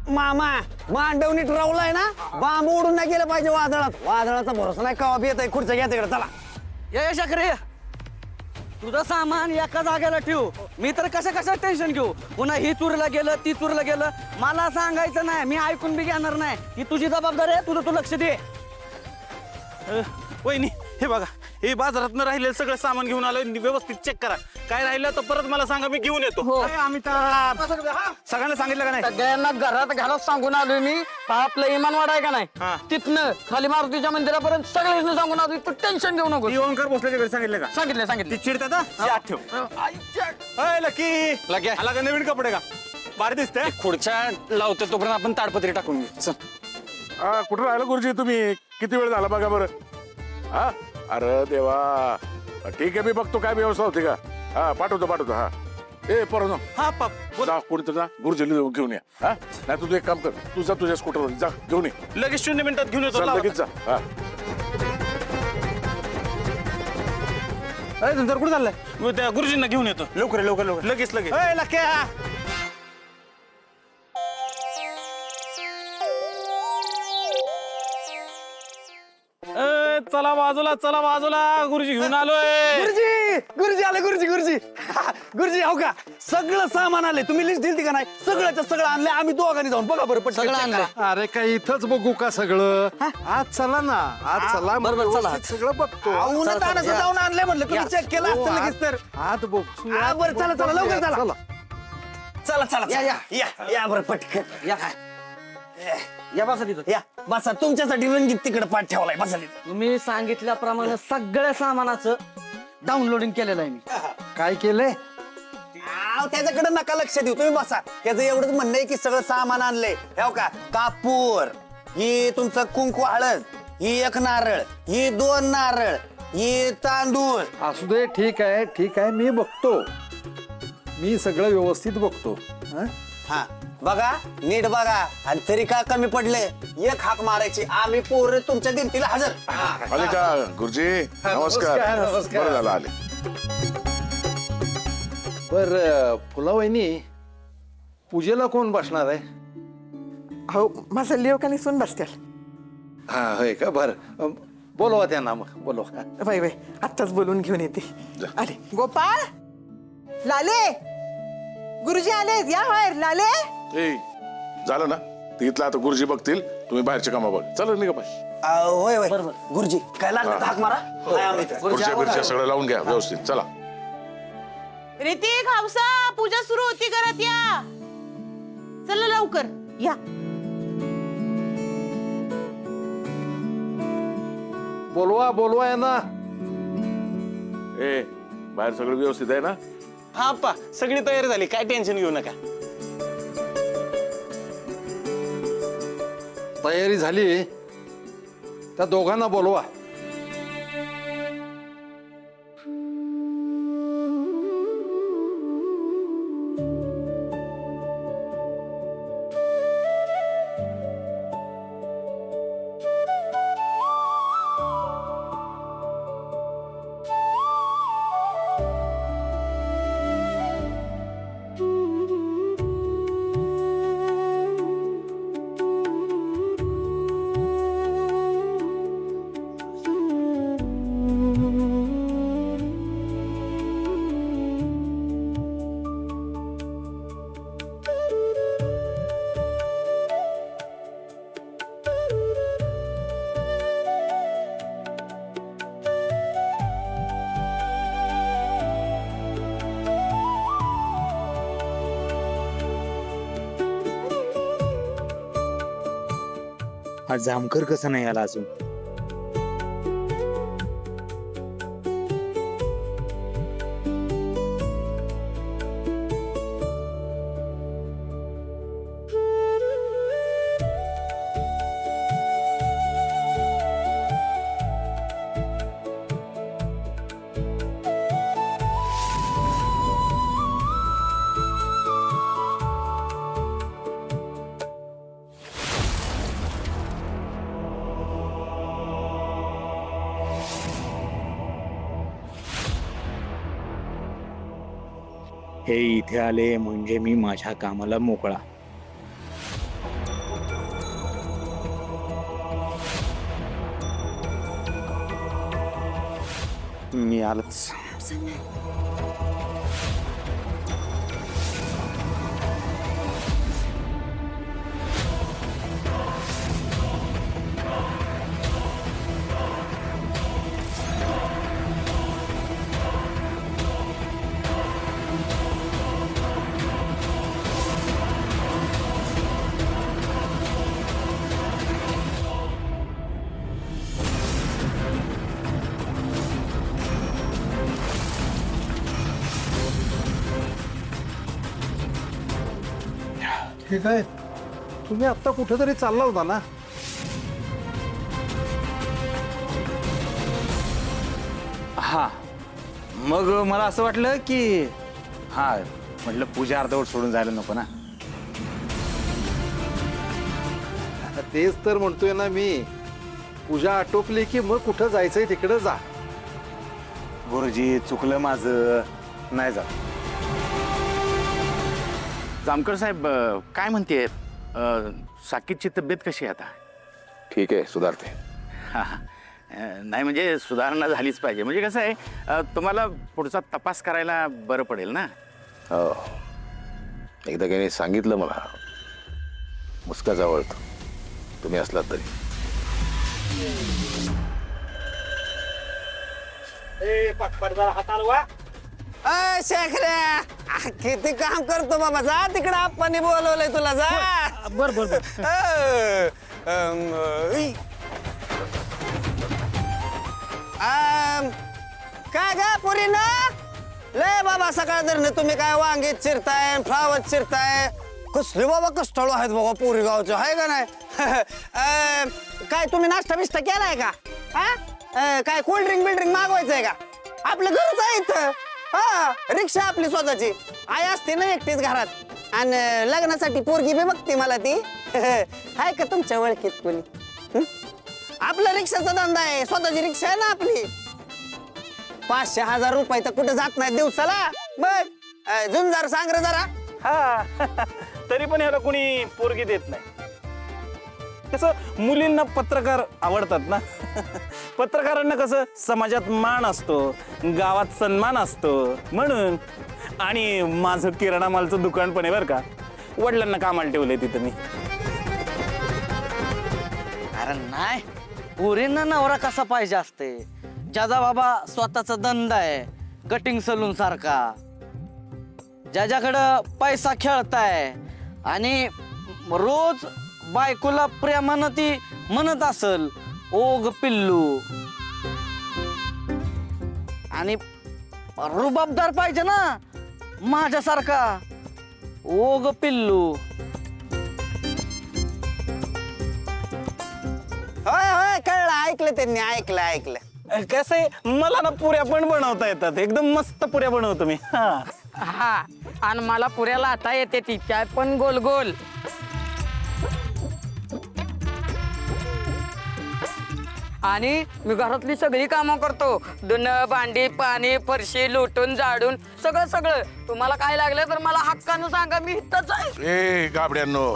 मामा मांडव नीट रवलाय ना बांब उडून नाही गेलं पाहिजे वादळात वादळाचा भरोसा नाही कवा बी येत खुर्च्या घ्या तिकडे चला ये शकरे तुझं सामान एका जागेला ठेव मी तर कशा टेन्शन घेऊ पुन्हा ही चुरला गेलं ती चुरला गेलं मला सांगायचं नाही मी ऐकून बी घेणार नाही ही तुझी जबाबदारी आहे तुझं तू लक्ष दे वहिनी हे बघा हे बाजारात राहिलेलं सगळं सामान घेऊन आलोय व्यवस्थित चेक करा काय राहिलं तर परत मला सांगा मी घेऊन येतो हो. आम्ही सगळ्यांना सांगितलं का नाही सगळ्यांना घरात घालत सांगून आलोय मी आपलं इमान वाढ आहे का हा. नाही तिथनं खाली मारुतीच्या मंदिरापर्यंत सगळ्यांना सांगून आलोय तू टेन्शन घेऊ नको ओंकार भोसलेच्या घरी सांगितलं का सांगितलं ती चिडतात हा? याद ठेव अय, लकी लकी. आला का नवीन कपडे का भारी दिसते खुर्च्या लावतो तोपर्यंत आपण ताडपत्री टाकून घेऊ चल. कुठं राहिला गुरुजी तुम्ही किती वेळ झाला बघा बरं हा अरे देवा ठीक आहे मी बघतो काय व्यवस्था होती का हा पाठवतो हा ए परत हा पाप जा कुठे जा गुरुजीला घेऊन या हा नाही तू एक काम कर तू जा तुझ्या स्कूटरवर जा घेऊन ये लगेच 0 मिनिटात घेऊन येतो चल, लावा. लगेच जा हा अरे तुमचं कुठं चाललंय मी त्या गुरुजींना घेऊन येतो लवकर लगेच अय, लक्या चला बाजूला गुरुजी घेऊन आलोय गुरुजी आले गुरुजी गुरुजी हो का सगळं सामान आले तुम्ही लिस्ट दिली का नाही सगळ्याचं सगळं आणलंय आम्ही दोघांनी जाऊन बघा बरं पटकन सगळं check आणलंय. करा. अरे काय इथंच बघू का सगळं आज चला ना आज चला मग बरोबर, चला. व्यवस्थित सगळं बघतो अहो, उन्हात चला, आणायचं या. जाऊन आणलंय म्हणलं तुम्ही चेक केलं हो, असतं लगेच तर आत बघ हा, बरं चला लवकर चला चला या. या बरं पटकन या बसा तिथं या बसा तुमच्यासाठी रंगीत तिकडे पाठ ठेवलाय बसा तिथं. तुम्ही सांगितल्याप्रमाणे सगळ्या सामानाचं डाउनलोडिंग केलेलं आहे मी काय केलंय अहो, त्याच्याकडे नका लक्ष देऊ तुम्ही बसा त्याचं एवढंच म्हणणं आहे की सगळं सामान आणलंय हो का कापूर ही तुमचं कुंकू हळद ही 1 नारळ ही 2 नारळ ही तांदूळ असू दे ठीक आहे मी बघतो मी सगळं व्यवस्थित बघतो हं? हा बघा नीट बघा आणि तरी का कमी पडले एक हाक मारायची आम्ही पोर तुमच्या दिमतीला हजर आले का गुरुजी नमस्कार नमस्कार. बरं झालं आले बर फुलावहिनी पूजेला कोण बसणार आहे हो माझं लिओकानी सून बसत्याल हा होय का बर बोलवा त्यांना मग बोलवा वय आत्ताच बोलून घेऊन येते आले गोपाळ लाले गुरुजी आले या बाहेर लाले ए झालं ना ते इथलं आता गुरुजी बघतील तुम्ही बाहेरचे कामा बघ चला निघा बाई होय होय गुरुजी काय लागलं तर हाक मारा आहे आम्ही इथं. खुर्च्या बिर्च्या सगळं लावून घ्या व्यवस्थित चला ऋतिक हौसा पूजा सुरू होती करत या चला लवकर या बोलवा यांना ए बाहेर सगळं व्यवस्थित आहे ना हा पा सगळी तयारी झाली काय टेन्शन घेऊ नका तयारी झाली त्या दोघांना बोलवा हा जामकर कसं नाही आला अजून हे इथे आले म्हणजे मी माझ्या कामाला मोकळा मी आलोच. ठीक आहे तुम्ही आत्ता कुठेतरी चालला होता ना? हा मग मला असं वाटलं की हा म्हटलं पूजा अर्धवट सोडून जायला नको ना. आता तेच तर म्हणतोय ना मी. पूजा आटोपली की मग कुठं जायचंय तिकडं जा. गुरुजी चुकलं माझं, नाही जात. जामकर साहेब काय म्हणते, साकीतची तब्येत कशी आहे आता? ठीक आहे, सुधारते. नाही म्हणजे सुधारणा झालीच पाहिजे. म्हणजे कसं आहे, तुम्हाला पुढचा तपास करायला बरं पडेल ना. हो, एकदा काही सांगितलं मला, मुस्का जवळतो तुम्ही असलात तरी. शेखऱ्या किती काम करतो बाबा. जा तिकडे आप्पांनी बोलवलंय तुला. जा. बर बर बर. काय गा पुरी ना लय बाबा सकाळ धरणं तुम्ही काय वांगीत चिरताय, फ्लावत चिरताय. कसले बाबा कष्टाळू आहेत बाबा पुरी गावचे, आहे का नाही? काय तुम्ही नाश्ता बिष्टा केलाय का? हा काय कोल्ड ड्रिंक बिल्ड्रिंक मागवायचंय का? आपलं घरच आहे इथं. हा रिक्षा आपली स्वतःची आई असते ना एकटीच घरात. आणि लग्नासाठी पोरगी बी बघते मला ती. आहे का तुमच्या ओळखीत कोणी? आपला रिक्षाचा धंदा आहे, स्वतःची रिक्षा आहे ना आपली. 500,000 रुपये तर कुठे जात नाही दिवसाला. बघ झुंजार सांग रे जरा. हा तरी पण ह्याला कोणी पोरगी देत नाही. कसं मुलींना पत्रकार आवडतात ना. पत्रकारांना कसं समाजात मान असतो, गावात सन्मान असतो म्हणून. आणि माझं किराणा मालचं दुकान पण आहे बरं का. वडिलांना कामाला ठेवलंय तिथं मी. अरे नाही, पुरींना नवरा कसा पाहिजे असते, ज्याचा बाबा स्वतःचा धंदा आहे, कटिंग सलून सारखा, ज्याच्याकडं पैसा खेळताय आणि रोज बायकोला प्रेमानं ती म्हणत असल ओग पिल्लू. आणि रुबाबदार पाहिजे ना माझ्यासारखा ओग पिल्लू. होय होय कळलं, ऐकलं त्यांनी, ऐकलं. कसं आहे, मला ना पुऱ्या पण बनवता येतात. एकदम मस्त पुऱ्या बनवतो मी. हा हा, आणि मला पुऱ्या लाटा येते ती, त्यात पण गोल गोल. आणि मी घरातली सगळी कामं करतो. धुणं, भांडी, पाणी, फरशी, लुटून, झाडून, सगळं सगळं. तुम्हाला काय लागलं तर मला हक्कानं सांगा, मी इथंच आहे. ए गाबड्यांनो,